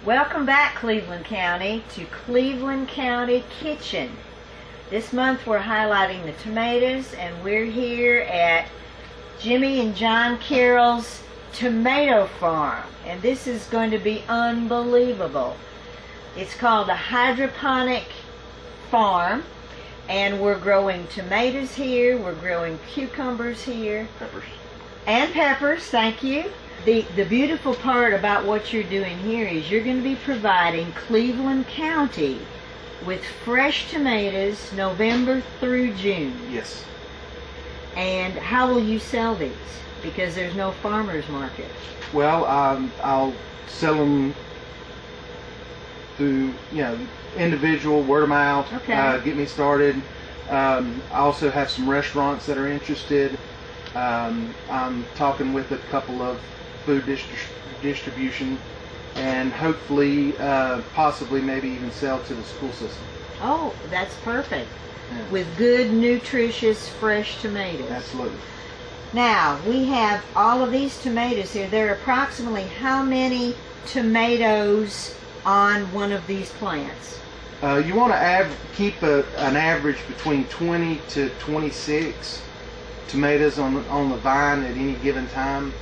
Welcome back, Cleveland County, to Cleveland County Kitchen. This month we're highlighting the tomatoes, and we're here at Jimmy and John Carroll's tomato farm, and this is going to be unbelievable. It's called a hydroponic farm, and we're growing tomatoes here, we're growing cucumbers here. Peppers. And peppers, thank you. The beautiful part about what you're doing here is you're going to be providing Cleveland County with fresh tomatoes November through June. Yes. And how will you sell these? Because there's no farmer's market. Well, I'll sell them through, individual, word of mouth. Okay. Get me started. I also have some restaurants that are interested. I'm talking with a couple of food distribution, and hopefully, possibly, maybe even sell to the school system. Oh, that's perfect. Yeah. With good, nutritious, fresh tomatoes. Absolutely. Now, we have all of these tomatoes here. There are approximately how many tomatoes on one of these plants? You want to keep an average between 20 to 26 tomatoes on the vine at any given time.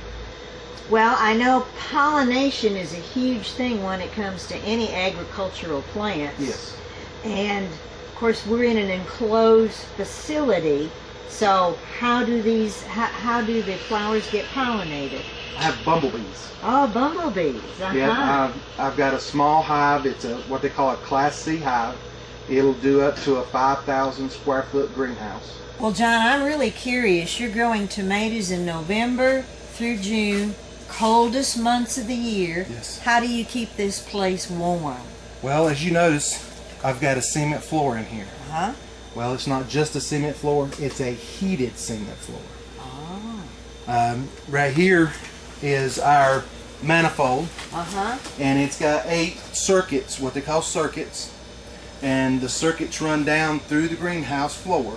Well, I know pollination is a huge thing when it comes to any agricultural plants. Yes. And of course, we're in an enclosed facility. So how do the flowers get pollinated? I have bumblebees. Oh, bumblebees. Uh-huh. Yeah, I've got a small hive. It's what they call a Class C hive. It'll do up to a 5,000 square foot greenhouse. Well, John, I'm really curious. You're growing tomatoes in November through June, coldest months of the year. Yes. How do you keep this place warm? Well, as you notice, I've got a cement floor in here. Uh-huh. Well, it's not just a cement floor, it's a heated cement floor. Oh. Right here is our manifold. Uh-huh. And it's got 8 circuits, what they call circuits. And the circuits run down through the greenhouse floor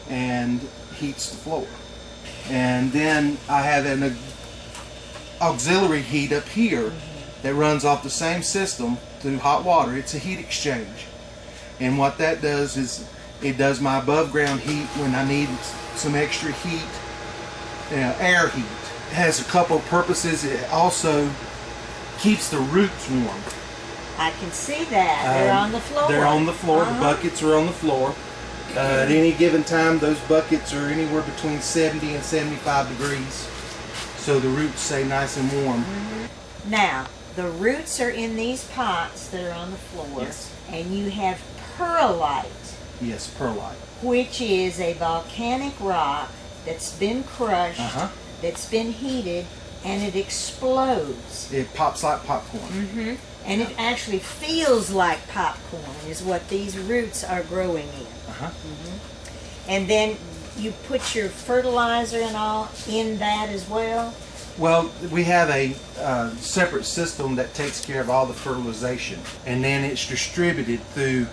and heats the floor. And then I have an auxiliary heat up here that runs off the same system through hot water. It's a heat exchange. And what that does is it does my above ground heat when I need some extra heat, air heat. It has a couple of purposes. It also keeps the roots warm. I can see that. They're on the floor. They're on the floor. Uh-huh. The buckets are on the floor. At any given time, those buckets are anywhere between 70 and 75 degrees. So the roots stay nice and warm. Mm-hmm. Now, the roots are in these pots that are on the floor. Yes. And you have perlite. Yes, perlite. Which is a volcanic rock that's been crushed, that's been heated, and it explodes. It pops like popcorn. Mm-hmm. And it actually feels like popcorn is what these roots are growing in. Mm-hmm. And then you put your fertilizer and all in that as well? Well, we have a separate system that takes care of all the fertilization, and then it's distributed through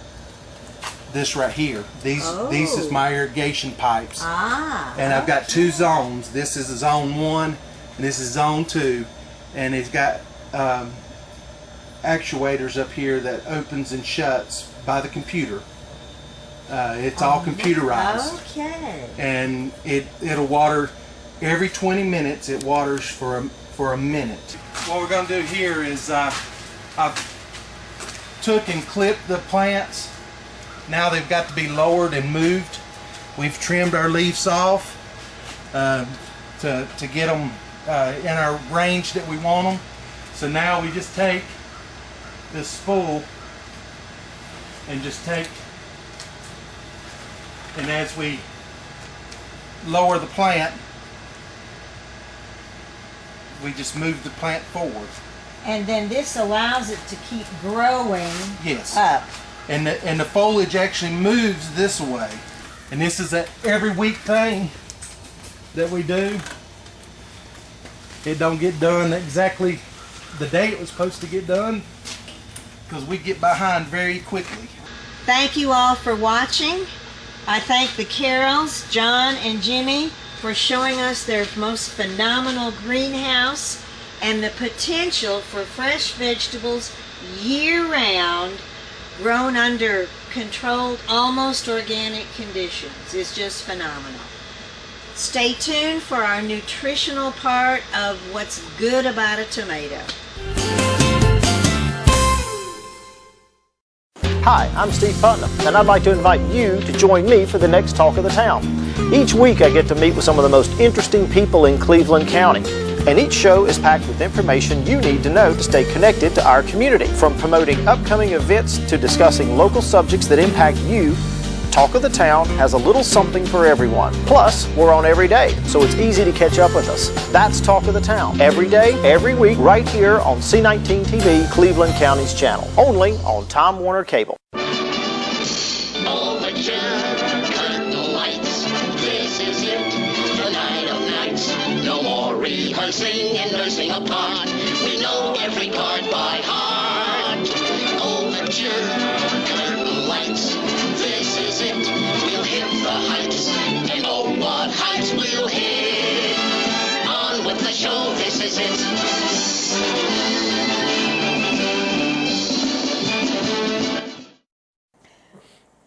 this right here. These is my irrigation pipes. And I've got 2 zones. This is zone 1 and this is zone 2, and it's got actuators up here that opens and shuts by the computer. It's all computerized. Okay. And it'll water every 20 minutes. It waters for a minute. What we're going to do here is I've took and clipped the plants. Now they've got to be lowered and moved. We've trimmed our leaves off to get them in our range that we want them. So now we just take this spool and just take, and as we lower the plant, we just move the plant forward. And then this allows it to keep growing yes. up. And the foliage actually moves this way. And this is an every week thing that we do. It don't get done exactly the day it was supposed to get done, because we get behind very quickly. Thank you all for watching. I thank the Carrolls, John and Jimmy, for showing us their most phenomenal greenhouse and the potential for fresh vegetables year-round, grown under controlled, almost organic conditions, is just phenomenal. Stay tuned for our nutritional part of what's good about a tomato. Hi, I'm Steve Putnam, and I'd like to invite you to join me for the next Talk of the Town. Each week I get to meet with some of the most interesting people in Cleveland County, and each show is packed with information you need to know to stay connected to our community. From promoting upcoming events to discussing local subjects that impact you, Talk of the Town has a little something for everyone. Plus, we're on every day, so it's easy to catch up with us. That's Talk of the Town, every day, every week, right here on C19 TV, Cleveland County's channel, only on Time Warner Cable. Overture, cut the lights. This is it, the night of nights. No more rehearsing and nursing a part. We know every part by heart. Overture, cut the lights. This is it, we'll hit the heights. And oh, what heights we'll hit. On with the show, this is it.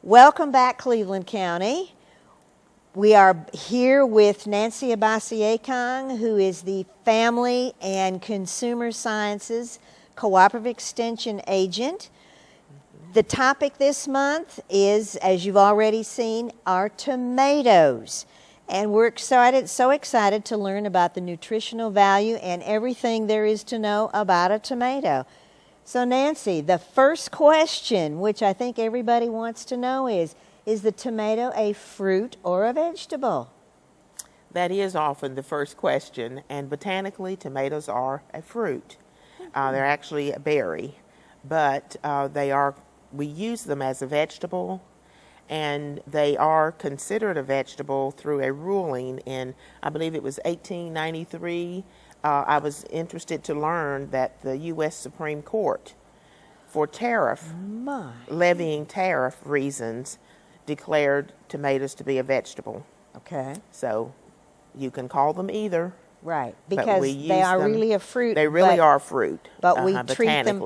Welcome back, Cleveland County. We are here with Nancy Abasiekong, who is the Family and Consumer Sciences Cooperative Extension Agent. The topic this month is, as you've already seen, our tomatoes. And we're so excited to learn about the nutritional value and everything there is to know about a tomato. So Nancy, the first question, which I think everybody wants to know is the tomato a fruit or a vegetable? That is often the first question, and botanically, tomatoes are a fruit. They're actually a berry, but we use them as a vegetable, and they are considered a vegetable through a ruling in, I believe it was 1893. I was interested to learn that the U.S. Supreme Court, for levying tariff reasons, declared tomatoes to be a vegetable. Okay. So you can call them either. Right, because they are really a fruit. They really are fruit. But we treat them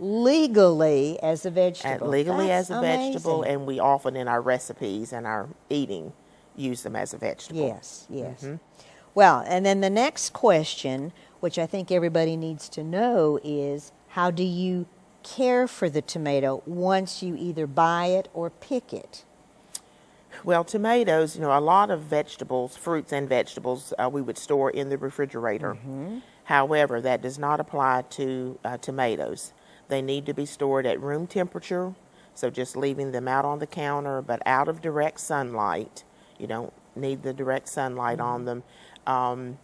legally as a vegetable. Legally as a amazing. Vegetable, and we often in our recipes and our eating use them as a vegetable. Yes, yes. Mm-hmm. Well, and then the next question, which I think everybody needs to know, is how do you care for the tomato once you either buy it or pick it? Well, tomatoes, a lot of vegetables, fruits and vegetables, we would store in the refrigerator. Mm-hmm. However, that does not apply to tomatoes. They need to be stored at room temperature, so just leaving them out on the counter, but out of direct sunlight. You don't need the direct sunlight on them. And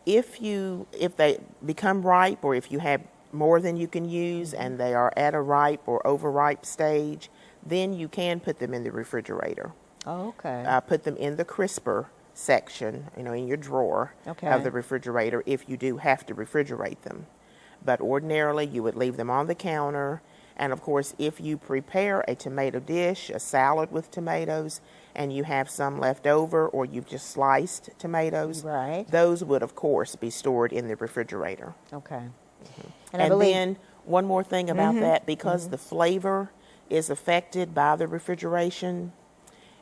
if they become ripe, or if you have more than you can use and they are at a ripe or overripe stage, then you can put them in the refrigerator. Oh, okay. Put them in the crisper section, in your drawer of the refrigerator if you do have to refrigerate them. But ordinarily you would leave them on the counter. And of course, if you prepare a tomato dish, a salad with tomatoes, and you have some left over, or you've just sliced tomatoes, right, those would of course be stored in the refrigerator. Okay. Mm-hmm. And then one more thing about that, because the flavor is affected by the refrigeration,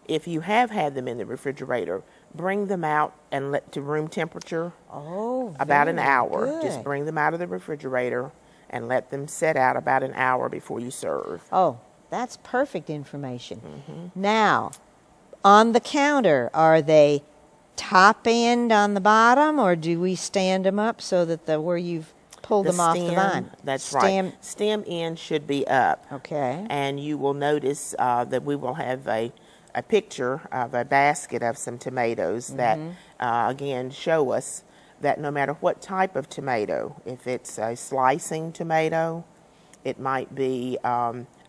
if you have had them in the refrigerator, bring them out and let to room temperature about an hour. Good. Just bring them out of the refrigerator and let them set out about an hour before you serve. Oh, that's perfect information. Mm-hmm. Now, on the counter, are they top end on the bottom, or do we stand them up so that where you've pulled them off the vine? That's right. Stem end should be up. Okay. And you will notice that we will have a picture of a basket of some tomatoes that, again, show us that no matter what type of tomato, if it's a slicing tomato, it might be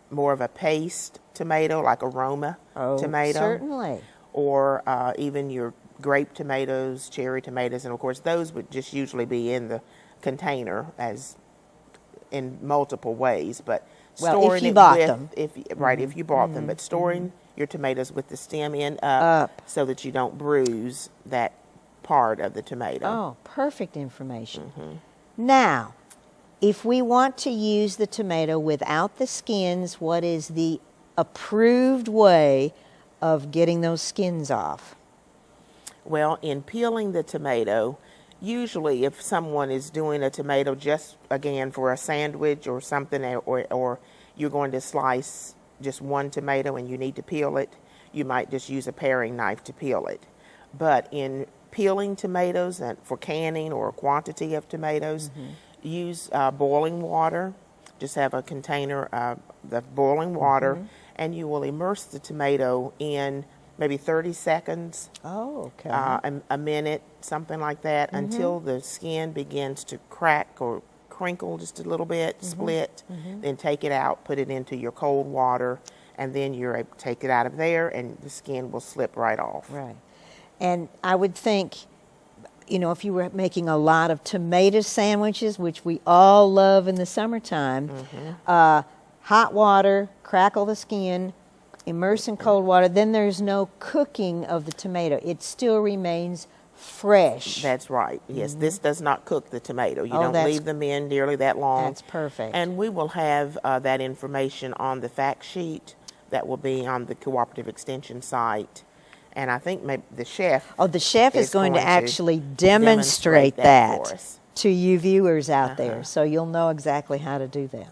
more of a paste tomato, like a Roma tomato. Certainly. Or even your grape tomatoes, cherry tomatoes, and of course those would just usually be in the container as in multiple ways. But storing if you bought them. If you bought them, but storing your tomatoes with the stem end up so that you don't bruise that part of the tomato. Oh, perfect information. Now, if we want to use the tomato without the skins, what is the approved way of getting those skins off? Well, in peeling the tomato, usually if someone is doing a tomato just, again, for a sandwich or something, or you're going to slice just one tomato and you need to peel it, you might just use a paring knife to peel it. But in peeling tomatoes and for canning or a quantity of tomatoes, use boiling water. Just have a container of boiling water, and you will immerse the tomato in maybe 30 seconds, Oh, okay. a minute, something like that, until the skin begins to crack or crinkle just a little bit, split. Then take it out, put it into your cold water, and then you're able to take it out of there, and the skin will slip right off. Right. And I would think, you know, if you were making a lot of tomato sandwiches, which we all love in the summertime, hot water, crackle the skin, immerse in cold water, then there's no cooking of the tomato. It still remains fresh. That's right. Yes, this does not cook the tomato. You Oh, don't that's- leave them in nearly that long. That's perfect. And we will have that information on the fact sheet that will be on the Cooperative Extension site. And I think maybe the chef. Oh, the chef is going to actually demonstrate for that us. to you viewers out there, so you'll know exactly how to do that.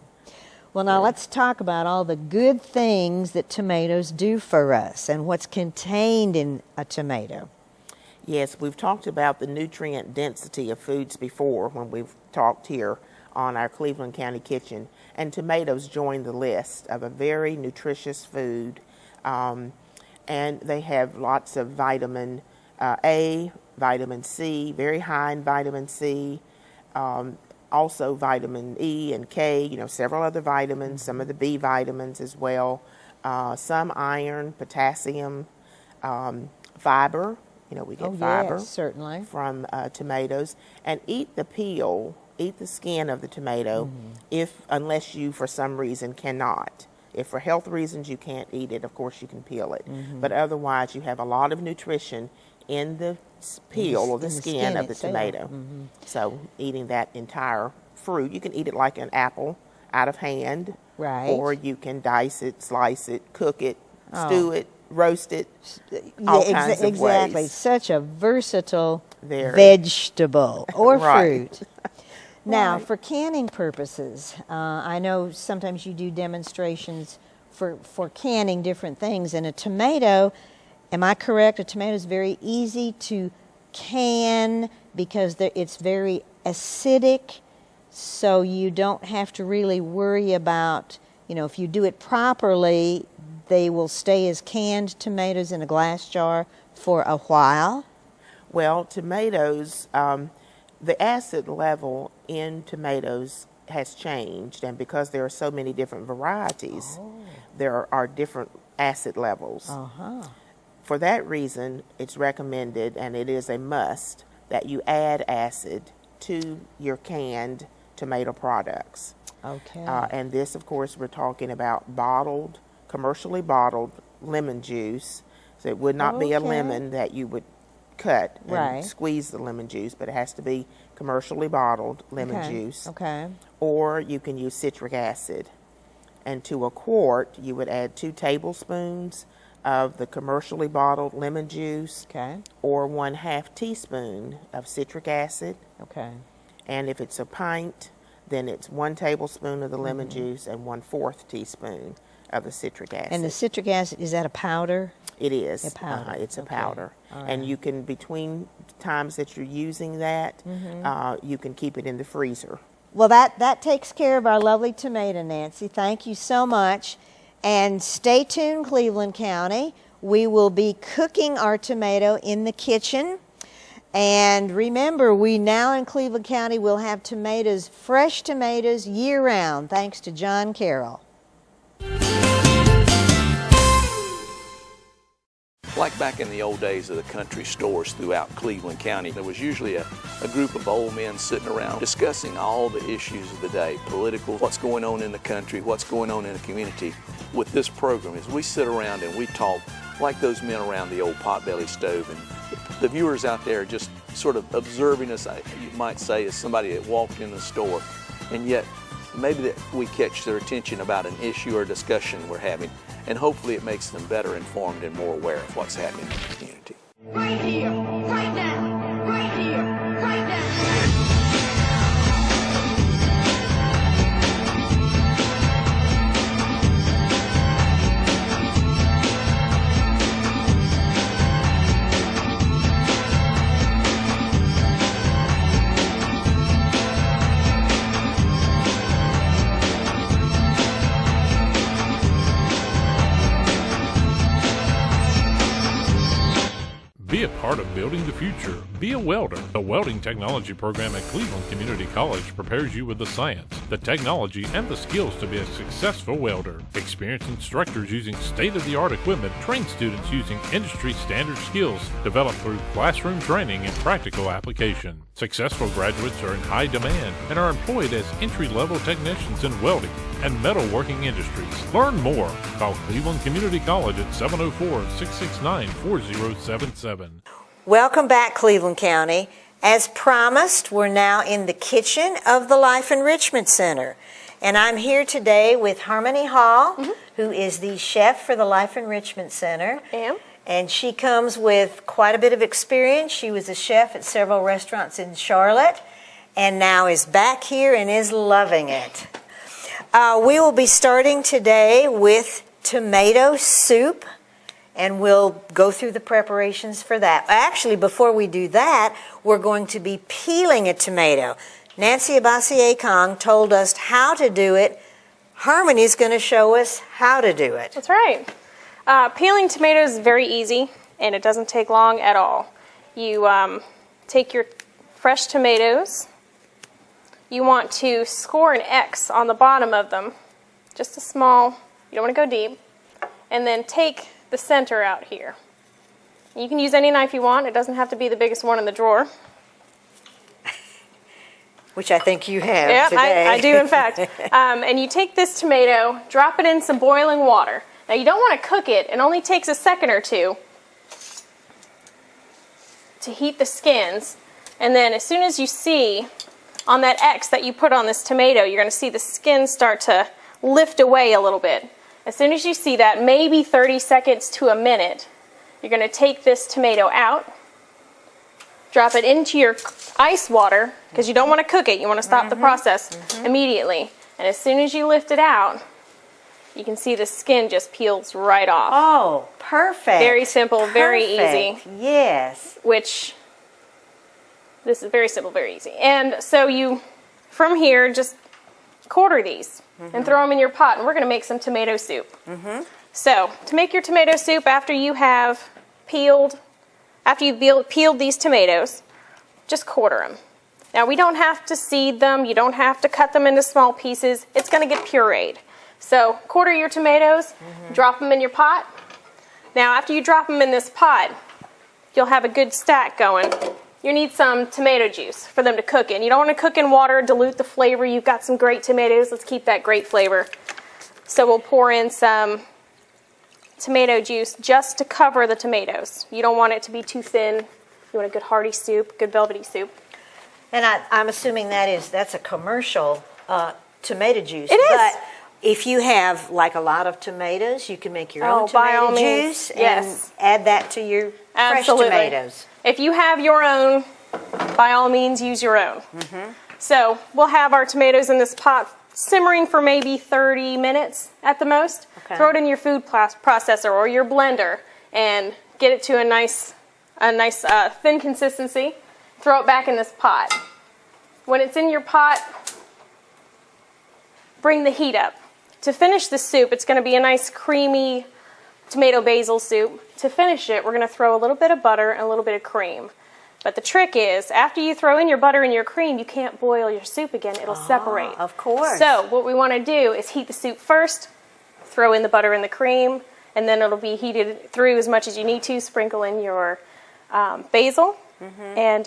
Well, now let's talk about all the good things that tomatoes do for us and what's contained in a tomato. Yes, we've talked about the nutrient density of foods before when we've talked here on our Cleveland County Kitchen, and tomatoes join the list of a very nutritious food. And they have lots of vitamin A, vitamin C, very high in vitamin C, also vitamin E and K, you know, several other vitamins, some of the B vitamins as well, some iron, potassium, fiber, you know, we get fiber Yes, certainly. from tomatoes, and eat the peel, eat the skin of the tomato, unless you for some reason cannot. If for health reasons you can't eat it, of course you can peel it. But otherwise, you have a lot of nutrition in the peel or the skin of the itself. tomato. So eating that entire fruit, you can eat it like an apple out of hand. Right. Or you can dice it, slice it, cook it, stew it, roast it, Yeah, kinds of exactly. ways. Such a versatile Very. vegetable or Right. fruit. Now, for canning purposes, I know sometimes you do demonstrations for canning different things. And a tomato, am I correct? A tomato is very easy to can because it's very acidic, so you don't have to really worry about, you know, if you do it properly, they will stay as canned tomatoes in a glass jar for a while. Well, tomatoes, the acid level in tomatoes has changed, and because there are so many different varieties, there are different acid levels. For that reason, it's recommended, and it is a must, that you add acid to your canned tomato products. Okay. And this, of course, we're talking about bottled, commercially bottled lemon juice. So it would not be a Okay. lemon that you would cut and Right. squeeze the lemon juice, but it has to be commercially bottled lemon Okay. juice. Okay. Or you can use citric acid. And to a quart, you would add 2 tablespoons of the commercially bottled lemon juice, Okay. or 1/2 teaspoon of citric acid. Okay. And if it's a pint, then it's 1 tablespoon of the lemon juice and 1/4 teaspoon of the citric acid. And the citric acid, is that a powder? It is. A powder. It's a Okay. powder. All And right. you can, between times that you're using that, you can keep it in the freezer. Well, that takes care of our lovely tomato, Nancy. Thank you so much. And stay tuned, Cleveland County. We will be cooking our tomato in the kitchen. And remember, we now in Cleveland County will have tomatoes, fresh tomatoes, year-round, thanks to John Carroll. Like back in the old days of the country stores throughout Cleveland County, there was usually a group of old men sitting around discussing all the issues of the day, political, what's going on in the country, what's going on in the community. With this program, as we sit around and we talk like those men around the old potbelly stove and the viewers out there just sort of observing us, you might say, as somebody that walked in the store, and yet maybe that we catch their attention about an issue or discussion we're having, and hopefully it makes them better informed and more aware of what's happening in the community. Right here, right now, right here, right now. Be a part of building the future. Be a welder. The welding technology program at Cleveland Community College prepares you with the science, the technology, and the skills to be a successful welder. Experienced instructors using state-of-the-art equipment train students using industry standard skills developed through classroom training and practical application. Successful graduates are in high demand and are employed as entry-level technicians in welding and metalworking industries. Learn more. Call Cleveland Community College at 704-669-4077. Welcome back, Cleveland County. As promised, we're now in the kitchen of the Life Enrichment Center. And I'm here today with Harmony Hall, who is the chef for the Life Enrichment Center. And she comes with quite a bit of experience. She was a chef at several restaurants in Charlotte and now is back here and is loving it. We will be starting today with tomato soup, and we'll go through the preparations for that. Actually, before we do that, we're going to be peeling a tomato. Nancy Abasier-Kong told us how to do it. Harmony's going to show us how to do it. That's right. Peeling tomatoes is very easy, and it doesn't take long at all. You take your fresh tomatoes. You want to score an X on the bottom of them, just a small, you don't want to go deep, and then take the center out here. You can use any knife you want. It doesn't have to be the biggest one in the drawer. Which I think you have today. I do, in fact. And you take this tomato, drop it in some boiling water. Now, you don't want to cook it. It only takes a second or two to heat the skins. And then as soon as you see on that X that you put on this tomato, you're going to see the skin start to lift away a little bit. As soon as you see that, maybe 30 seconds to a minute, you're going to take this tomato out, drop it into your ice water, because you don't want to cook it. You want to stop the process immediately. And as soon as you lift it out, you can see the skin just peels right off. Oh, perfect. Very simple, very easy. Yes. Which, this is very simple, very easy. And so you, from here, just quarter these and throw them in your pot, and we're going to make some tomato soup. So, to make your tomato soup, after you have peeled these tomatoes, just quarter them. Now, we don't have to seed them. You don't have to cut them into small pieces. It's going to get pureed. So, quarter your tomatoes, drop them in your pot. Now, after you drop them in this pot, you'll have a good stack going. You need some tomato juice for them to cook in. You don't want to cook in water, dilute the flavor. You've got some great tomatoes. Let's keep that great flavor. So we'll pour in some tomato juice just to cover the tomatoes. You don't want it to be too thin. You want a good hearty soup, good velvety soup. And I'm assuming that's a commercial tomato juice. It is. But if you have like a lot of tomatoes, you can make your own tomato juice and add that to your fresh tomatoes. If you have your own, by all means, use your own. So we'll have our tomatoes in this pot simmering for maybe 30 minutes at the most. Throw it in your food processor or your blender and get it to a nice thin consistency. Throw it back in this pot. When it's in your pot, bring the heat up. To finish the soup, it's going to be a nice creamy tomato basil soup. To finish it, we're going to throw a little bit of butter and a little bit of cream. But the trick is, after you throw in your butter and your cream, you can't boil your soup again. It'll separate. Of course. So what we want to do is heat the soup first, throw in the butter and the cream, and then it'll be heated through as much as you need to. Sprinkle in your basil, and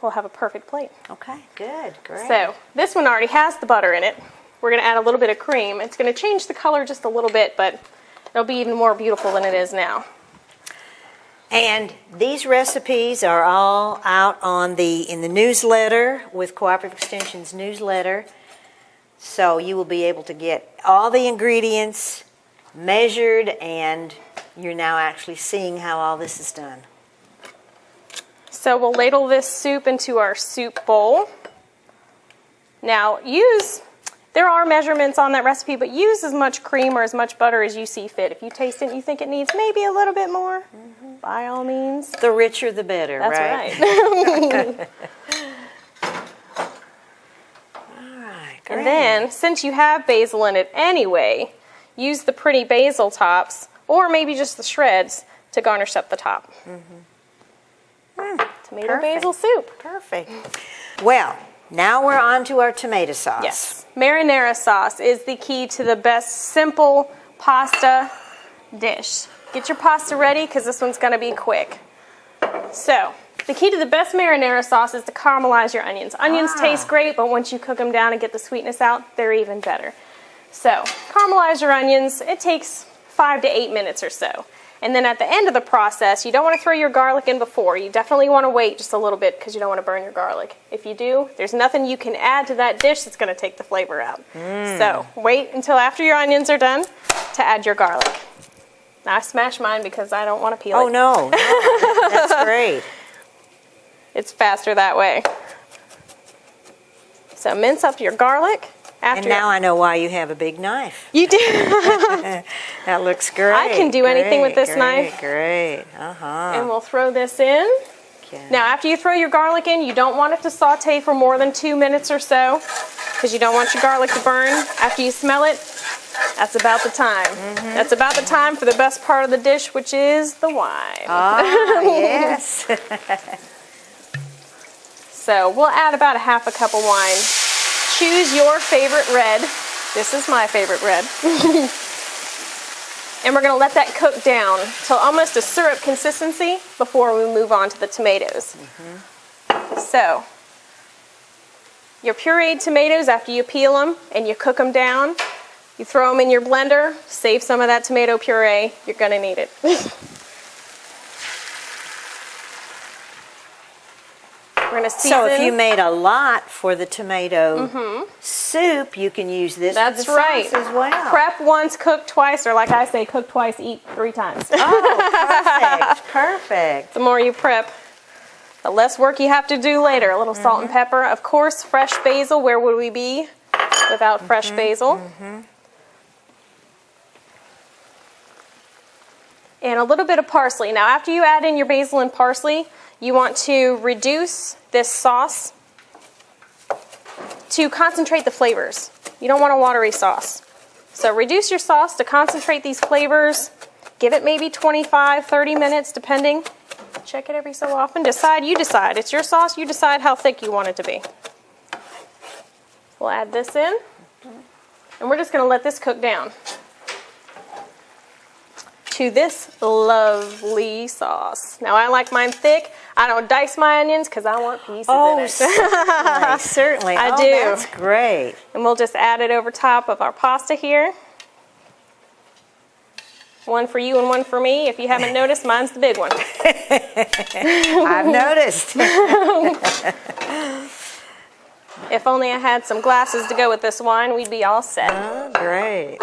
we'll have a perfect plate. Okay, good, great. So this one already has the butter in it. We're going to add a little bit of cream. It's going to change the color just a little bit, but it'll be even more beautiful than it is now. And these recipes are all out in the newsletter, with Cooperative Extension's newsletter. So you will be able to get all the ingredients measured, and you're now actually seeing how all this is done. So we'll ladle this soup into our soup bowl. Now there are measurements on that recipe, but use as much cream or as much butter as you see fit. If you taste it and you think it needs maybe a little bit more, by all means. The richer the better, That's right? All right. And then, since you have basil in it anyway, use the pretty basil tops, or maybe just the shreds, to garnish up the top. Tomato Perfect. basil soup. Perfect. Well, now we're on to our tomato sauce. Yes. Marinara sauce is the key to the best simple pasta dish. Get your pasta ready, because this one's going to be quick. So, the key to the best marinara sauce is to caramelize your onions. Onions taste great, but once you cook them down and get the sweetness out, they're even better. So, caramelize your onions. It takes 5 to 8 minutes or so. And then at the end of the process, you don't want to throw your garlic in before. You definitely want to wait just a little bit, because you don't want to burn your garlic. If you do, there's nothing you can add to that dish that's going to take the flavor out. So, wait until after your onions are done to add your garlic. Now, I smashed mine because I don't want to peel it. Oh, no. That's great. It's faster that way. So mince up your garlic. And now I know why you have a big knife. You do. That looks great. I can do anything with this knife. Great. And we'll throw this in. Okay. Now, after you throw your garlic in, you don't want it to saute for more than 2 minutes or so, because you don't want your garlic to burn. After you smell it, that's about the time. That's about the time for the best part of the dish, which is the wine. Yes. So we'll add about a half a cup of wine. Choose your favorite red. This is my favorite red. And we're going to let that cook down till almost a syrup consistency before we move on to the tomatoes. So, your pureed tomatoes, after you peel them and you cook them down, you throw them in your blender, save some of that tomato puree. You're going to need it. We're going to season. So if you made a lot for the tomato soup, you can use this for the sauce as well. Prep once, cook twice, or like I say, cook twice, eat 3 times. Oh, perfect. The more you prep, the less work you have to do later. A little salt and pepper. Of course, fresh basil. Where would we be without fresh basil? And a little bit of parsley. Now, after you add in your basil and parsley, you want to reduce this sauce to concentrate the flavors. You don't want a watery sauce. So reduce your sauce to concentrate these flavors. Give it maybe 25, 30 minutes, depending. Check it every so often. You decide. It's your sauce. You decide how thick you want it to be. We'll add this in. And we're just going to let this cook down to this lovely sauce. Now, I like mine thick. I don't dice my onions because I want pieces in it. Certainly. I do. That's great. And we'll just add it over top of our pasta here. One for you and one for me. If you haven't noticed, mine's the big one. I've noticed. If only I had some glasses to go with this wine, we'd be all set. Oh, great.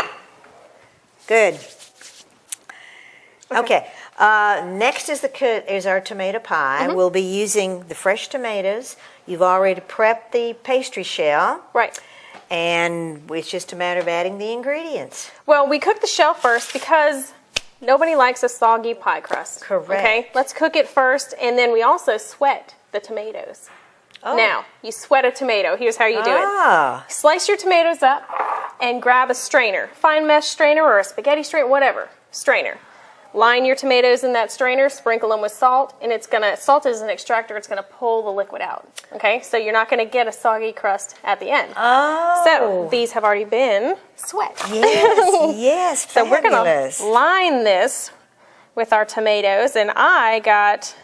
Good. Okay. Next is our tomato pie. We'll be using the fresh tomatoes. You've already prepped the pastry shell. Right. And it's just a matter of adding the ingredients. Well, we cook the shell first because nobody likes a soggy pie crust. Correct. Okay, let's cook it first, and then we also sweat the tomatoes. Oh. Now, you sweat a tomato. Here's how you do it. Slice your tomatoes up and grab a strainer. Fine mesh strainer or a spaghetti strainer, whatever. Strainer. Line your tomatoes in that strainer, sprinkle them with salt, and salt is an extractor, it's gonna pull the liquid out. Okay, so you're not gonna get a soggy crust at the end. Oh. So these have already been sweat. Yes, yes, So we're fabulous. gonna line this with our tomatoes, and I got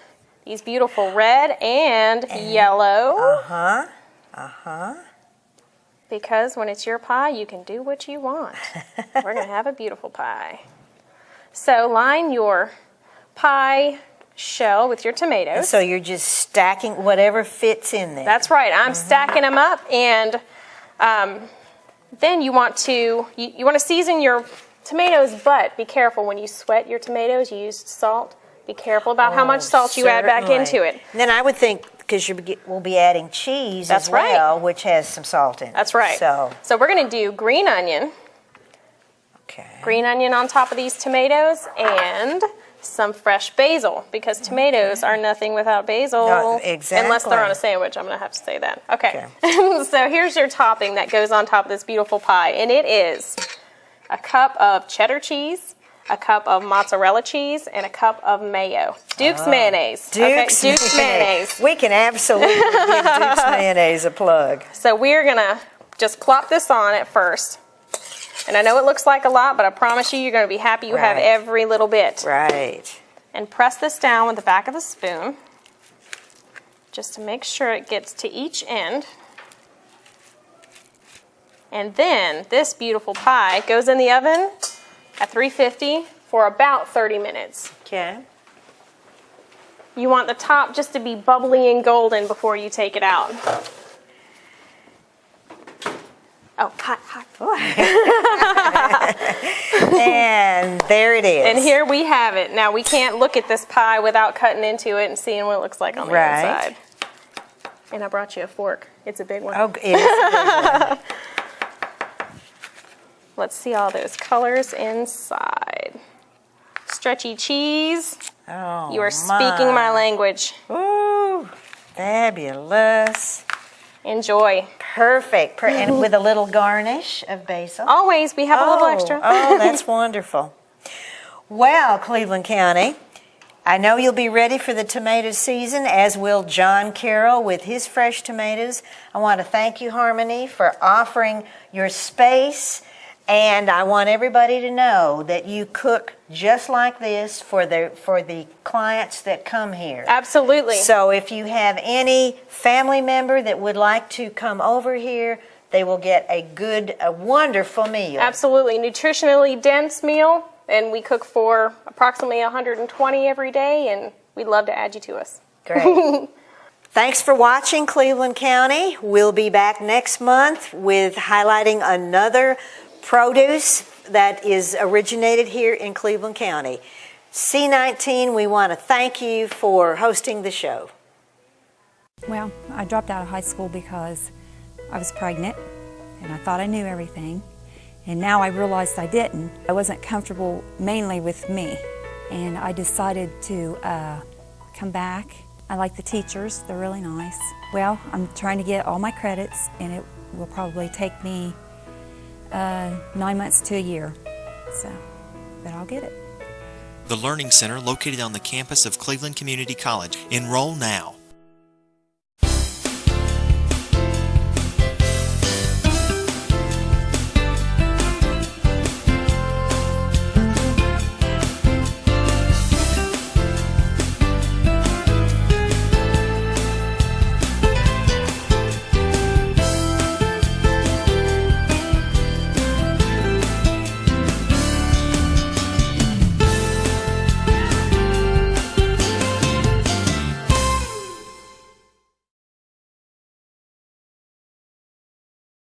these beautiful red and yellow. Because when it's your pie, you can do what you want. We're gonna have a beautiful pie. So line your pie shell with your tomatoes. And so you're just stacking whatever fits in there. That's right. I'm stacking them up, and then you want to season your tomatoes, but be careful when you sweat your tomatoes. You used salt. Be careful about how much salt you add back into it. And then I would think, because we'll be adding cheese as well, which has some salt in it. That's right. So we're going to do green onion. Okay. Green onion on top of these tomatoes, and some fresh basil, because tomatoes are nothing without basil. Exactly. Unless they're on a sandwich, I'm going to have to say that. Okay. So here's your topping that goes on top of this beautiful pie, and it is a cup of cheddar cheese, a cup of mozzarella cheese, and a cup of mayo. Duke's mayonnaise. Duke's mayonnaise. We can absolutely give Duke's mayonnaise a plug. So we're going to just plop this on at first. And I know it looks like a lot, but I promise you're going to be happy you have every little bit. Right. And press this down with the back of the spoon, just to make sure it gets to each end. And then this beautiful pie goes in the oven at 350 for about 30 minutes. Okay. You want the top just to be bubbly and golden before you take it out. Oh, hot. And there it is. And here we have it. Now, we can't look at this pie without cutting into it and seeing what it looks like on the inside. And I brought you a fork. It's a big one. Oh, it is a big one. Let's see all those colors inside. Stretchy cheese. Oh, you are speaking my language. Ooh, fabulous. Enjoy. Perfect. And with a little garnish of basil. Always. We have a little extra. Oh, that's wonderful. Well, Cleveland County, I know you'll be ready for the tomato season, as will John Carroll with his fresh tomatoes. I want to thank you, Harmony, for offering your space. And I want everybody to know that you cook just like this for the clients that come here. Absolutely. So if you have any family member that would like to come over here, they will get a wonderful meal. Absolutely. Nutritionally dense meal. And we cook for approximately 120 every day, and we'd love to add you to us. Great. Thanks for watching Cleveland County. We'll be back next month with highlighting another produce that is originated here in Cleveland County. C19, we want to thank you for hosting the show. Well, I dropped out of high school because I was pregnant and I thought I knew everything. And now I realized I didn't. I wasn't comfortable mainly with me. And I decided to come back. I like the teachers, they're really nice. Well, I'm trying to get all my credits, and it will probably take me 9 months to a year, but I'll get it. The Learning Center, located on the campus of Cleveland Community College. Enroll now.